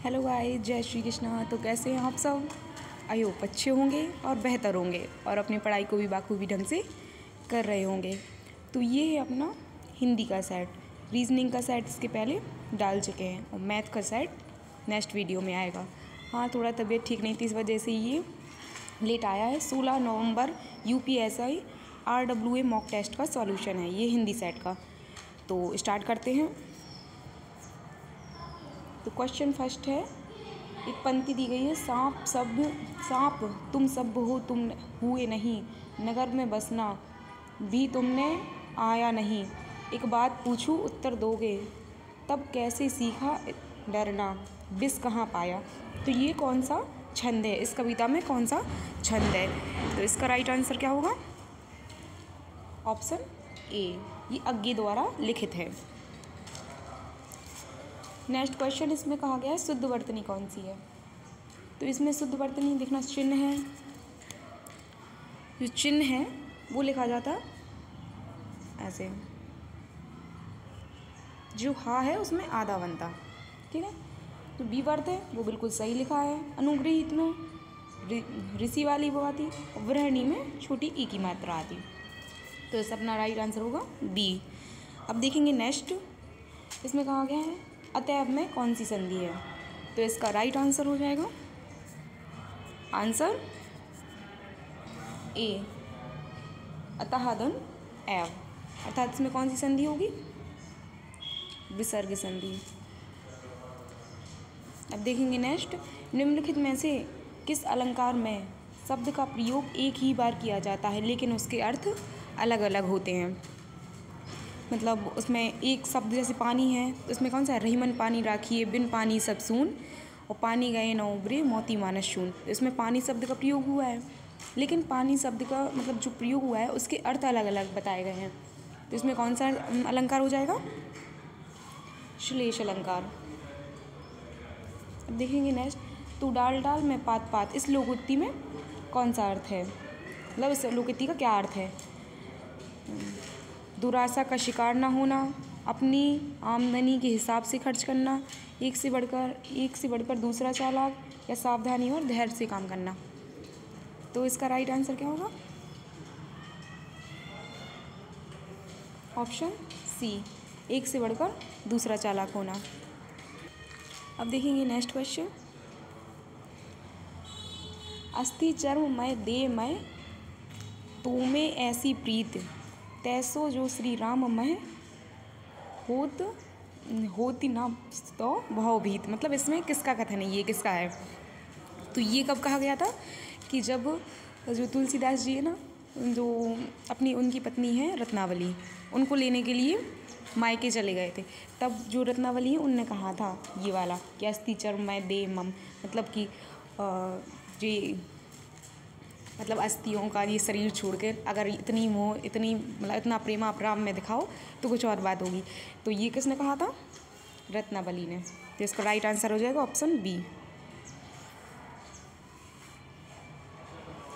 Hello guys, जय श्री कृष्णा। तो कैसे हैं आप सब? आई होप अच्छे होंगे और बेहतर होंगे और अपनी पढ़ाई को भी बाखूबी ढंग से कर रहे होंगे। तो ये है अपना हिंदी का सेट, रीजनिंग का सेट इसके पहले डाल चुके हैं और मैथ का सेट नेक्स्ट वीडियो में आएगा। हाँ, थोड़ा तबीयत ठीक नहीं थी, इस वजह से ये लेट आया है। 16 नवंबर UPSI RWA मॉक टेस्ट का सॉल्यूशन है ये हिंदी सेट का। तो स्टार्ट करते हैं। तो क्वेश्चन फर्स्ट है, एक पंक्ति दी गई है, सांप तुम सब हो, तुम हुए नहीं, नगर में बसना भी तुमने आया नहीं, एक बात पूछूं उत्तर दोगे, तब कैसे सीखा डरना, बिस कहाँ पाया। तो ये कौन सा छंद है, इस कविता में कौन सा छंद है? तो इसका राइट आंसर क्या होगा? ऑप्शन ए, ये अज्ञे द्वारा लिखित है। नेक्स्ट क्वेश्चन इसमें कहा गया है शुद्ध वर्तनी कौन सी है? तो इसमें शुद्ध वर्तनी देखना, चिन्ह है, जो चिन्ह है वो लिखा जाता ऐसे, जो हा है उसमें आधा बनता, ठीक है। तो बी वर्त है वो बिल्कुल सही लिखा है, अनुग्रहित में ऋषि वाली वो आती और वृहणी में छोटी ई की मात्रा आती। तो इस अपना राइट आंसर होगा बी। अब देखेंगे नेक्स्ट, इसमें कहा गया है अतएव में कौन सी संधि है? तो इसका राइट आंसर हो जाएगा आंसर ए, अतः धन एव, अर्थात इसमें कौन सी संधि होगी? विसर्ग संधि। अब देखेंगे नेक्स्ट, निम्नलिखित में से किस अलंकार में शब्द का प्रयोग एक ही बार किया जाता है लेकिन उसके अर्थ अलग अलग होते हैं? मतलब उसमें एक शब्द जैसे पानी है, तो इसमें कौन सा है? रहीमन पानी राखिए, बिन पानी सब सून, और पानी गए न उबरे मोती मानस शून। तो इसमें पानी शब्द का प्रयोग हुआ है, लेकिन पानी शब्द का मतलब जो प्रयोग हुआ है उसके अर्थ अलग अलग बताए गए हैं। तो इसमें कौन सा अलंकार हो जाएगा? श्लेष अलंकार। अब देखेंगे नेक्स्ट, तू डाल डाल में पात पात, इस लोकोक्ति में कौन सा अर्थ है? मतलब इस लोकोक्ति का क्या अर्थ है? दुराशा का शिकार ना होना, अपनी आमदनी के हिसाब से खर्च करना, एक से बढ़कर दूसरा चालाक, या सावधानी और धैर्य से काम करना। तो इसका राइट आंसर क्या होगा? ऑप्शन सी, एक से बढ़कर दूसरा चालाक होना। अब देखेंगे नेक्स्ट क्वेश्चन, अस्थि चर्म मैं दे मैं तो में ऐसी प्रीत, तैसो जो श्री राम मह होती ना तो भावभीत। मतलब इसमें किसका कथन है, ये किसका है? तो ये कब कहा गया था कि जब जो तुलसीदास जी है ना, जो अपनी उनकी पत्नी है रत्नावली, उनको लेने के लिए मायके चले गए थे, तब जो रत्नावली है उनने कहा था ये वाला कि अस्थि चर्म मैं दे मम, मतलब कि जी मतलब अस्थियों का ये शरीर छोड़ कर अगर इतनी मोह इतनी मतलब इतना प्रेम आप राम में दिखाओ तो कुछ और बात होगी। तो ये किसने कहा था? रत्नावली ने। तो इसका राइट आंसर हो जाएगा ऑप्शन बी।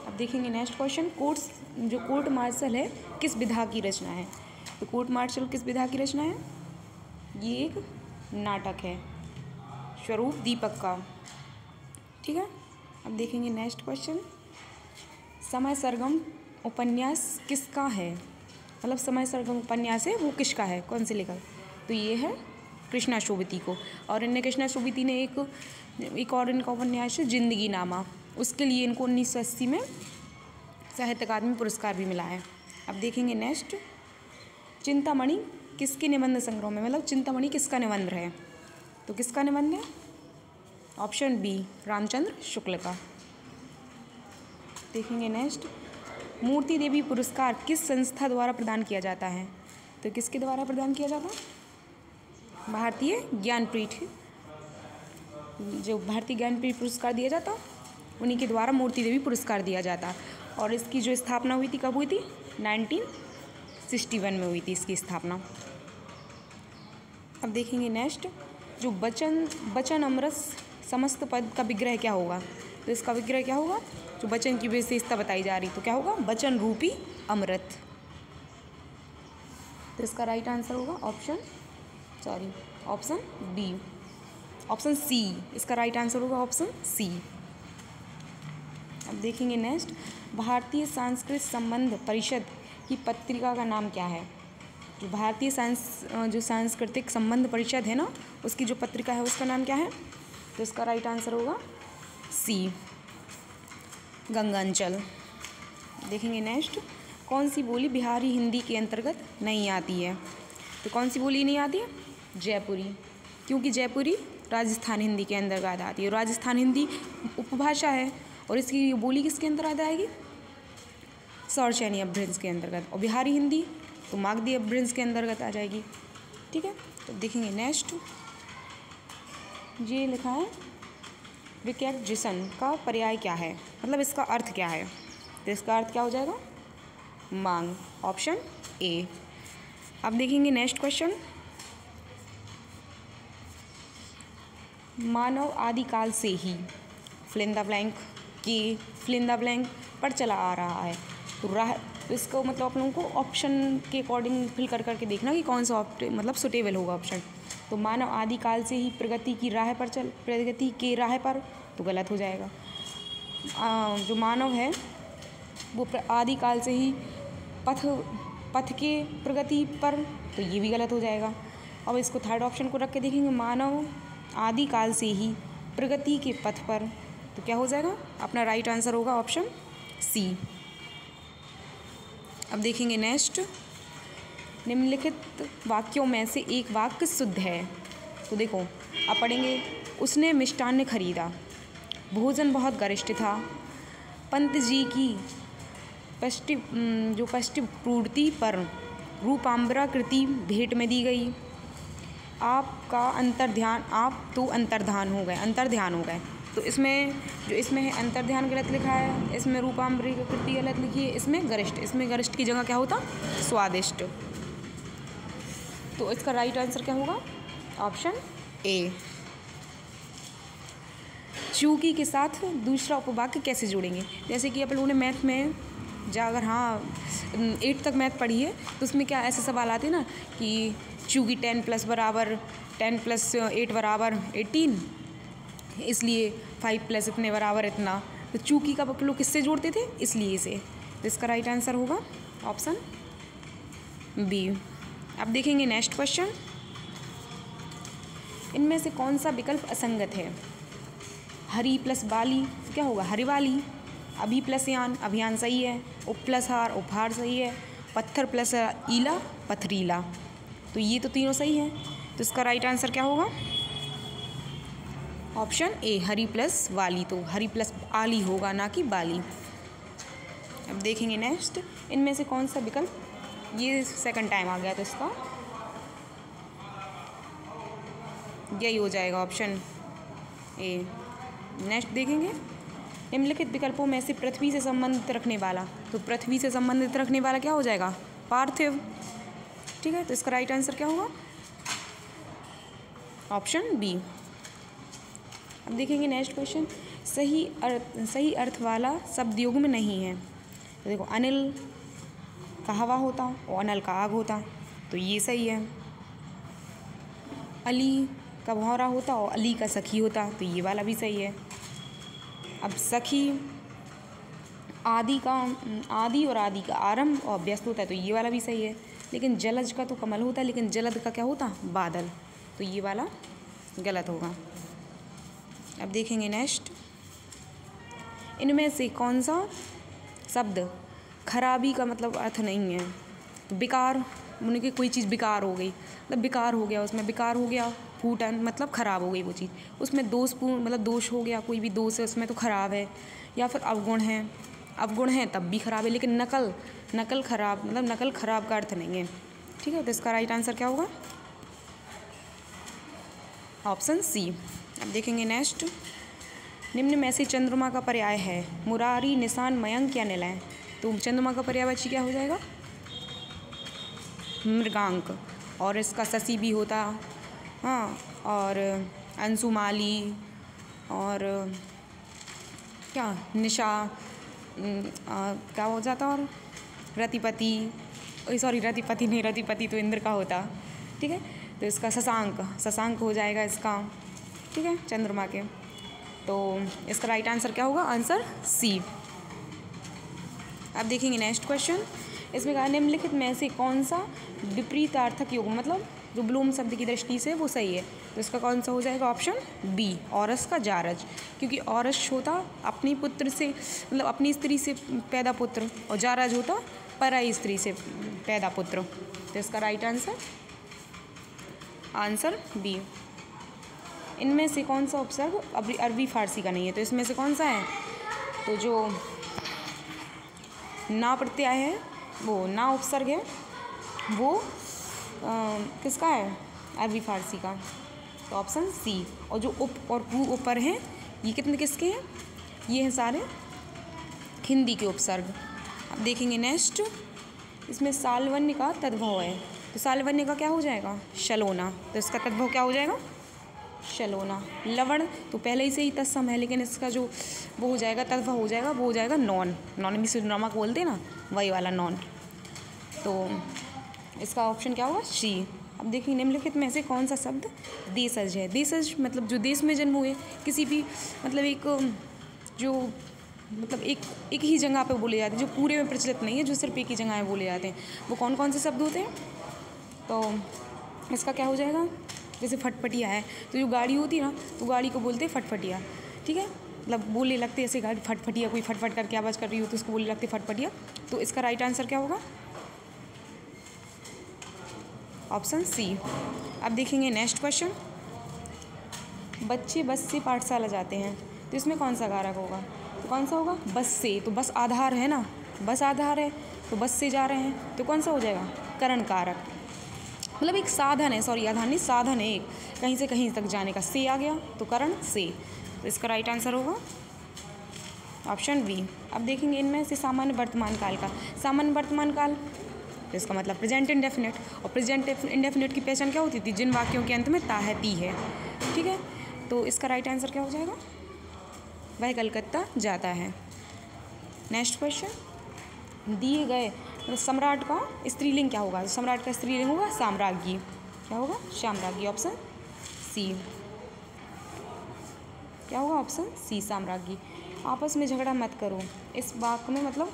अब देखेंगे नेक्स्ट क्वेश्चन, कोर्ट मार्शल है किस विधा की रचना है? तो कोर्ट मार्शल किस विधा की रचना है? ये एक नाटक है, स्वरूप दीपक का, ठीक है। अब देखेंगे नेक्स्ट क्वेश्चन, समय सरगम उपन्यास किसका है? मतलब समय सरगम उपन्यास है वो किसका है, कौन से लेखक? तो ये है कृष्णा शोभिती को। और इनने कृष्णा शोभिती ने एक और इनका उपन्यास है जिंदगी नामा, उसके लिए इनको 1980 में साहित्य अकादमी पुरस्कार भी मिला है। अब देखेंगे नेक्स्ट, चिंतामणि किसके निबंध संग्रह में, मतलब चिंतामणि किसका निबंध है? तो किसका निबंध है? ऑप्शन बी, रामचंद्र शुक्ल का। देखेंगे नेक्स्ट, मूर्ति देवी पुरस्कार किस संस्था द्वारा प्रदान किया जाता है? तो किसके द्वारा प्रदान किया जाता? भारतीय ज्ञानपीठ, जो भारतीय ज्ञानपीठ पुरस्कार दिया जाता उन्हीं के द्वारा मूर्ति देवी पुरस्कार दिया जाता। और इसकी जो स्थापना हुई थी कब हुई थी? 1961 में हुई थी इसकी स्थापना। अब देखेंगे नेक्स्ट, जो बचन अमृत समस्त पद का विग्रह क्या होगा? तो इसका विग्रह क्या होगा? जो वचन की विशेषता बताई जा रही, तो क्या होगा? वचन रूपी अमृत। तो इसका राइट आंसर होगा ऑप्शन बी। ऑप्शन सी, इसका राइट आंसर होगा ऑप्शन सी। अब देखेंगे नेक्स्ट, भारतीय सांस्कृतिक संबंध परिषद की पत्रिका का नाम क्या है? जो भारतीय जो सांस्कृतिक संबंध परिषद है ना, उसकी जो पत्रिका है उसका नाम क्या है? तो इसका राइट आंसर होगा सी, गंगांचल। देखेंगे नेक्स्ट, कौन सी बोली बिहारी हिंदी के अंतर्गत नहीं आती है? तो कौन सी बोली नहीं आती है? जयपुरी, क्योंकि जयपुरी राजस्थान हिंदी के अंतर्गत आती है। राजस्थान हिंदी उपभाषा है और इसकी बोली किसके अंतर्गत आएगी? सौरचैनी अपभ्रंश के अंतर्गत। और बिहारी हिंदी तो मागधी अपभ्रंश के अंतर्गत आ जाएगी। ठीक है, तो देखेंगे नेक्स्ट, ये लिखा है रिक्वेजिशन का पर्याय क्या है, मतलब इसका अर्थ क्या है? तो इसका अर्थ क्या हो जाएगा? मांग, ऑप्शन ए। अब देखेंगे नेक्स्ट क्वेश्चन, मानव आदिकाल से ही फिल इन द ब्लैंक के फिल इन द ब्लैंक पर चला आ रहा है। तो राह, इसको मतलब आप लोगों को ऑप्शन के अकॉर्डिंग फिल कर करके देखना कि कौन सा मतलब सुटेबल होगा ऑप्शन। तो मानव आदिकाल से ही प्रगति के राह पर, तो गलत हो जाएगा। जो मानव है वो आदिकाल से ही पथ के प्रगति पर, तो ये भी गलत हो जाएगा। अब इसको थर्ड ऑप्शन को रख के देखेंगे, मानव आदिकाल से ही प्रगति के पथ पर, तो क्या हो जाएगा? अपना राइट आंसर होगा ऑप्शन सी। अब देखेंगे नेक्स्ट, निम्नलिखित वाक्यों में से एक वाक्य शुद्ध है। तो देखो, अब पढ़ेंगे, उसने मिष्टान्न खरीदा, भोजन बहुत गरिष्ठ था, पंत जी की पष्टि पूर्ति पर रूपाम्बरा कृति भेंट में दी गई, आपका आप तो अंतर्ध्यान हो गए। तो इसमें है अंतर्ध्यान गलत लिखा है, इसमें रूपाम्बरी की कृति गलत लिखी है, इसमें गरिष्ठ की जगह क्या होता? स्वादिष्ट। तो इसका राइट आंसर क्या होगा? Option A. चूकी के साथ दूसरा उपवाक्य कैसे जोड़ेंगे? जैसे कि आप लोगों ने मैथ में अगर 8 तक मैथ पढ़ी है तो उसमें क्या ऐसे सवाल आते हैं ना कि चूँकि 10 + 8 बराबर 18, इसलिए 5 + इतने बराबर इतना। तो चूँकि का आप लोग किससे जोड़ते थे? इसलिए से। तो इसका राइट आंसर होगा ऑप्शन बी। अब देखेंगे नेक्स्ट क्वेश्चन, इनमें से कौन सा विकल्प असंगत है? हरी + बाली क्या होगा? हरिवाली। अभी + यान, अभियान सही है। उप + हार, उपहार सही है। पत्थर + ईला, पथरीला। तो ये तो तीनों सही है। तो इसका राइट आंसर क्या होगा? ऑप्शन ए, हरी + वाली। तो हरी + आली होगा, ना कि बाली। अब देखेंगे नेक्स्ट, इनमें से कौन सा विकल्प, ये सेकंड टाइम आ गया तो इसका यही हो जाएगा ऑप्शन ए। नेक्स्ट देखेंगे, निम्नलिखित विकल्पों में से पृथ्वी से संबंधित रखने वाला, तो पृथ्वी से संबंधित रखने वाला क्या हो जाएगा? पार्थिव। ठीक है, तो इसका राइट आंसर क्या होगा? Option b. अब देखेंगे नेक्स्ट क्वेश्चन, सही अर्थ वाला शब्द युग्म में नहीं है। तो देखो, अनिल का हवा होता और अनल का आग होता, तो ये सही है। अली का भौरा होता और अली का सखी होता, तो ये वाला भी सही है। अब सखी आदि और आदि का आरंभ और व्यस्त होता है, तो ये वाला भी सही है। लेकिन जलज का तो कमल होता है, लेकिन जलद का क्या होता? बादल। तो ये वाला गलत होगा। अब देखेंगे नेक्स्ट, इनमें से कौन सा शब्द खराबी का मतलब अर्थ नहीं है? तो बेकार, उनकी कोई चीज़ बेकार हो गई, मतलब बेकार हो गया, उसमें बेकार हो गया, फूटन मतलब ख़राब हो गई वो चीज़। उसमें दोषपूर्ण मतलब दोष हो गया, कोई भी दोष है उसमें तो ख़राब है। या फिर अवगुण है तब भी ख़राब है। लेकिन नकल ख़राब मतलब नकल ख़राब का अर्थ नहीं है। ठीक है, तो इसका राइट आंसर क्या होगा? Option c. अब देखेंगे नेक्स्ट, निम्न में से चंद्रमा का पर्याय है? मुरारी, निशान, मयंक या निलय। तो चंद्रमा का पर्यायवाची क्या हो जाएगा? मृगांक। और इसका शशि भी होता, हाँ, और अंशुमाली और क्या निशा क्या हो जाता, और रतिपति नहीं, रतिपति तो इंद्र का होता। ठीक है, तो इसका शशांक हो जाएगा इसका। ठीक है, चंद्रमा के। तो इसका राइट आंसर क्या होगा? Answer c. अब देखेंगे नेक्स्ट क्वेश्चन। इसमें कहा निम्नलिखित में से कौन सा विपरीतार्थक युग्म, मतलब जो ब्लूम शब्द की दृष्टि से वो सही है, तो इसका कौन सा हो जाएगा? ऑप्शन बी, औरस का जारज। क्योंकि औरस होता अपनी पुत्र से, मतलब अपनी स्त्री से पैदा पुत्र, और जारज होता पराई स्त्री से पैदा पुत्र। तो इसका राइट आंसर बी। इनमें से कौन सा उपसर्ग अरबी फारसी का नहीं है, तो इसमें से कौन सा है? तो जो ना प्रत्यय है, वो ना उपसर्ग है, वो किसका है? अरबी फारसी का। तो ऑप्शन सी। और जो उप और पू ऊपर हैं, ये कितने किसके हैं? ये हैं सारे हिंदी के उपसर्ग। अब देखेंगे नेक्स्ट। इसमें सालवन्य का तद्भव है, तो सालवन्य का क्या हो जाएगा? शलोना। तो इसका तद्भव क्या हो जाएगा? शलोना। लवण तो पहले ही से ही तत्सम है, लेकिन इसका जो वो हो जाएगा तद्भव हो जाएगा, वो हो जाएगा नॉन। नॉन भी नमक बोलते हैं ना, वही वाला नॉन। तो इसका ऑप्शन क्या होगा? सी। अब देखिए निम्नलिखित में से कौन सा शब्द देशज है? देशज मतलब जो देश में जन्म हुए, किसी भी मतलब एक जो मतलब एक ही जगह पे बोले जाते हैं, जो पूरे में प्रचलित नहीं है, जो सिर्फ एक ही जगह में बोले जाते हैं, वो कौन कौन से शब्द होते हैं? तो इसका क्या हो जाएगा? जैसे फटफटिया है, तो जो गाड़ी होती है ना, तो गाड़ी को बोलते हैं फटफटिया, ठीक है। मतलब बोले लगते ऐसे गाड़ी फटफटिया, कोई फटफट करके आवाज़ कर रही हो तो उसको बोले लगते फटफटिया। तो इसका राइट आंसर क्या होगा? Option c. अब देखेंगे नेक्स्ट क्वेश्चन। बच्चे बस से पाठशाला जाते हैं, तो इसमें कौन सा कारक होगा? तो कौन सा होगा? बस से। तो बस आधार है ना, बस आधार है, तो बस से जा रहे हैं, तो कौन सा हो जाएगा? करण कारक। मतलब एक साधन है, सॉरी आधार नहीं, साधन है एक, कहीं से कहीं तक जाने का। से आ गया तो करण से। तो इसका राइट आंसर होगा ऑप्शन बी। अब देखेंगे इनमें से सामान्य वर्तमान काल का। सामान्य वर्तमान काल, तो इसका मतलब प्रेजेंट इंडेफिनिट। और प्रेजेंट इंडेफिनिट की पहचान क्या होती थी? जिन वाक्यों के अंत में ता है, ती है, ठीक है। तो इसका राइट आंसर क्या हो जाएगा? वह कलकत्ता जाता है। Next question. दिए गए सम्राट का स्त्रीलिंग क्या होगा? सम्राट का स्त्रीलिंग होगा साम्राज्ञी। क्या होगा? साम्राज्ञी। Option C. क्या होगा? ऑप्शन सी, साम्राज्ञी। आपस में झगड़ा मत करो, इस वाक्य में मतलब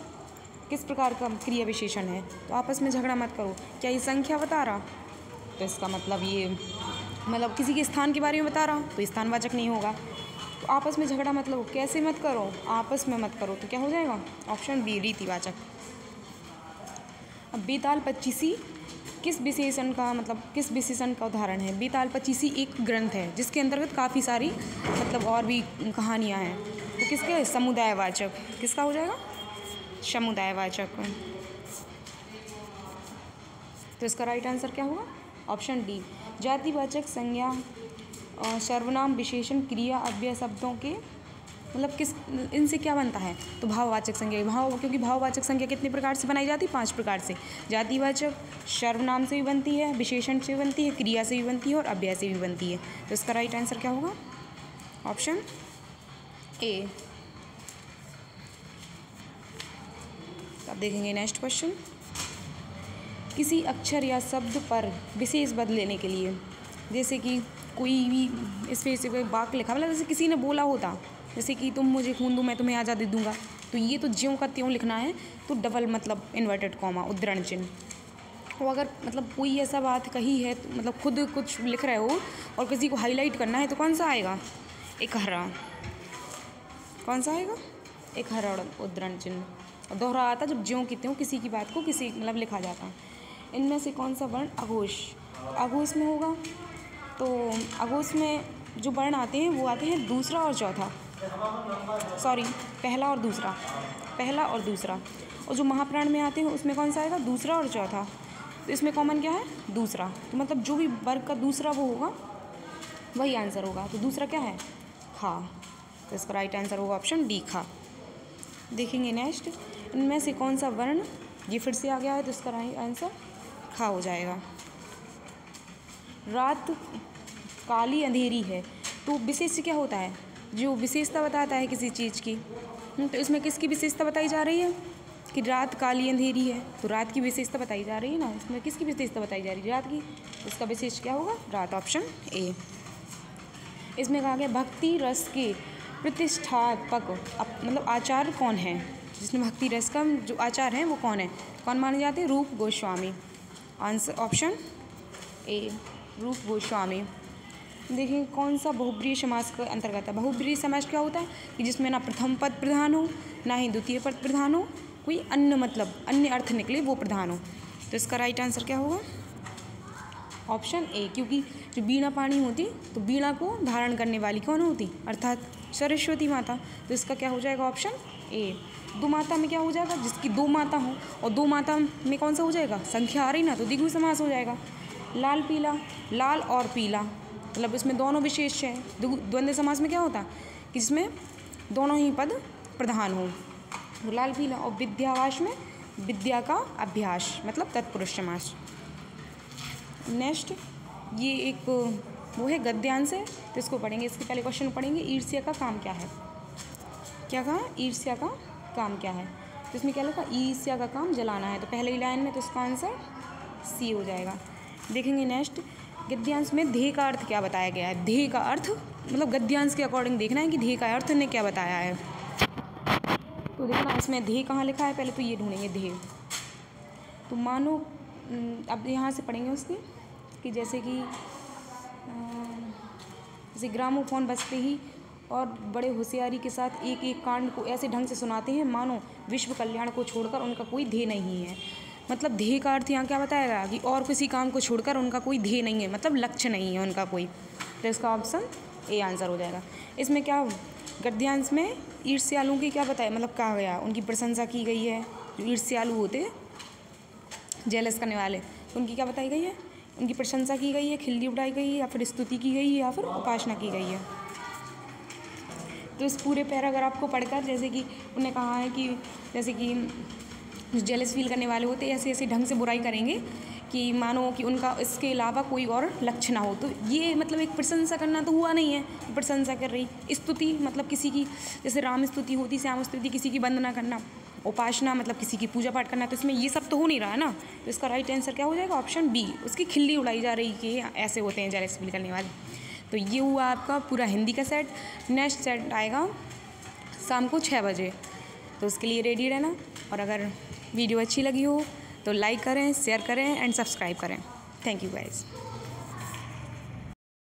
किस प्रकार का क्रिया विशेषण है? तो आपस में झगड़ा मत करो, क्या ये संख्या बता रहा? तो इसका मतलब ये मतलब किसी के स्थान के बारे में बता रहा, तो स्थानवाचक नहीं होगा। तो आपस में झगड़ा मत करो, कैसे मत करो? आपस में मत करो, तो क्या हो जाएगा? ऑप्शन बी, रीतिवाचक। अब बेताल पच्चीसी किस विशेषण का मतलब किस विशेषण का उदाहरण है? बेताल पच्चीसी एक ग्रंथ है जिसके अंतर्गत काफ़ी सारी मतलब और भी कहानियाँ हैं। तो किसके? समुदायवाचक। किसका हो जाएगा? समुदायवाचक। तो इसका राइट आंसर क्या होगा? Option D. जातिवाचक संज्ञा सर्वनाम विशेषण क्रिया अव्यय शब्दों के मतलब किस इनसे क्या बनता है? तो भाववाचक संज्ञा। क्योंकि भाववाचक संज्ञा कितने प्रकार से बनाई जाती है? 5 प्रकार से। जातिवाचक सर्वनाम से भी बनती है, विशेषण से भी बनती है, क्रिया से भी बनती है और अव्यय से भी बनती है। तो इसका राइट आंसर क्या होगा? Option A. अब देखेंगे नेक्स्ट क्वेश्चन। किसी अक्षर या शब्द पर विशेष पद लेने के लिए, जैसे कि कोई भी इस पे से कोई वाक्य लिखा, मतलब जैसे किसी ने बोला होता, जैसे कि तुम मुझे खून दो मैं तुम्हें आज़ादी दूंगा, तो ये तो ज्यों का त्यों लिखना है, तो डबल मतलब इन्वर्टेड कॉमा, उद्धरण चिन्ह। और अगर मतलब कोई ऐसा बात कही है तो मतलब खुद कुछ लिख रहे हो और किसी को हाईलाइट करना है, तो कौन सा आएगा? एक हरा। कौन सा आएगा? एक हरा उद्धरण चिन्ह। और दोहरा आता जब ज्यों की त्यों किसी की बात को किसी मतलब लिखा जाता है। इनमें से कौन सा वर्ण अघोष अघोष में होगा? तो अघोष में जो वर्ण आते हैं वो आते हैं दूसरा और चौथा, सॉरी पहला और दूसरा, पहला और दूसरा। और जो महाप्राण में आते हैं उसमें कौन सा आएगा? दूसरा और चौथा। तो इसमें कॉमन क्या है? दूसरा। तो मतलब जो भी वर्ग का दूसरा वो होगा वही आंसर होगा। तो दूसरा क्या है? खा। तो इसका राइट आंसर होगा ऑप्शन डी, खा। देखेंगे नेक्स्ट। इनमें से कौन सा वर्ण ये फिर से आ गया है, तो इसका राइट आंसर खा हो जाएगा। रात काली अंधेरी है, तो विशेष क्या होता है? जो विशेषता बताता है किसी चीज़ की। तो इसमें किसकी विशेषता बताई जा रही है? कि रात काली अंधेरी है, तो रात की विशेषता बताई जा रही है ना। इसमें किसकी विशेषता बताई जा रही है? रात की। इसका विशेष क्या होगा? रात। Option A. इसमें कहा गया भक्ति रस के प्रतिष्ठापक मतलब आचार्य कौन है, जिसने भक्ति रस का जो आचार्य हैं वो कौन है, कौन माने जाते हैं, रूप गोस्वामी। आंसर ऑप्शन ए रूप गोस्वामी। देखिए कौन सा बहुब्रीहि समास के अंतर्गत है। बहुब्रीहि समास क्या होता है कि जिसमें ना प्रथम पद प्रधान हो ना ही द्वितीय पद प्रधान हो, कोई अन्य मतलब अन्य अर्थ निकले वो प्रधान हो। तो इसका राइट आंसर क्या होगा, ऑप्शन ए, क्योंकि जो वीणा पाणी होती तो वीणा को धारण करने वाली कौन होती, अर्थात सरस्वती माता। तो इसका क्या हो जाएगा, ऑप्शन ए। दो माता में क्या हो जाएगा, जिसकी दो माता हो, और दो माता में कौन सा हो जाएगा, संख्या आ रही ना, तो द्विगु समास हो जाएगा। लाल पीला, लाल और पीला मतलब इसमें दोनों विशेष है। द्वंद्व समास में क्या होता कि जिसमें दोनों ही पद प्रधान हो, तो लाल पीला। और विद्यावास में विद्या का अभ्यास मतलब तत्पुरुष समास। नेक्स्ट ये एक वो है गद्यांश है, तो इसको पढ़ेंगे। इसके पहले क्वेश्चन पढ़ेंगे, ईर्ष्या का काम क्या है। क्या कहा, ईर्ष्या का काम क्या है। तो इसमें क्या लिखा, ईर्ष्या का काम जलाना है। तो पहले ही लाइन में तो इसका आंसर सी हो जाएगा। देखेंगे नेक्स्ट, गद्यांश में ध्येय का अर्थ क्या बताया गया है। ध्येय का अर्थ मतलब गद्यांश के अकॉर्डिंग देखना है कि ध्येय का अर्थ ने क्या बताया है। तो देखना इसमें ध्येय कहाँ लिखा है, पहले तो ये ढूंढेंगे ध्येय। तो मानो अब यहाँ से पढ़ेंगे उसके कि जैसे ग्रामोफोन बजते ही और बड़े होशियारी के साथ एक एक कांड को ऐसे ढंग से सुनाते हैं मानो विश्व कल्याण को छोड़कर उनका कोई ध्येय नहीं है। मतलब ध्येय का अर्थ यहाँ क्या बताएगा कि और किसी काम को छोड़कर उनका कोई ध्येय नहीं है, मतलब लक्ष्य नहीं है उनका कोई। तो इसका ऑप्शन ए आंसर हो जाएगा। इसमें क्या गद्यांश में ईर्ष्यालुओं की क्या बताया, मतलब कहा गया उनकी प्रशंसा की गई है। जो ईर्ष्यालु होते जेलस करने वाले, उनकी क्या बताई गई है, उनकी प्रशंसा की गई है, खिल्ली उड़ाई गई है, या फिर स्तुति की गई है, या फिर उपासना की गई है। तो इस पूरे पैराग्राफ को पढ़कर जैसे कि उन्होंने कहा है कि जैसे कि जो जेलस फील करने वाले होते ऐसे ऐसे ढंग से बुराई करेंगे कि मानो कि उनका इसके अलावा कोई और लक्ष्य ना हो। तो ये मतलब एक प्रशंसा करना तो हुआ नहीं है, प्रशंसा कर रही। स्तुति मतलब किसी की, जैसे राम स्तुति होती, श्याम स्तुति, किसी की वंदना करना। उपासना मतलब किसी की पूजा पाठ करना। तो इसमें ये सब तो हो नहीं रहा है ना, तो इसका राइट आंसर क्या हो जाएगा, ऑप्शन बी। उसकी खिल्ली उड़ाई जा रही कि ऐसे होते हैं जेलस फील करने वाले। तो ये हुआ आपका पूरा हिंदी का सेट। नेक्स्ट सेट आएगा शाम को 6 बजे, तो उसके लिए रेडी रहना। और अगर वीडियो अच्छी लगी हो तो लाइक करें, शेयर करें एंड सब्सक्राइब करें। Thank you guys.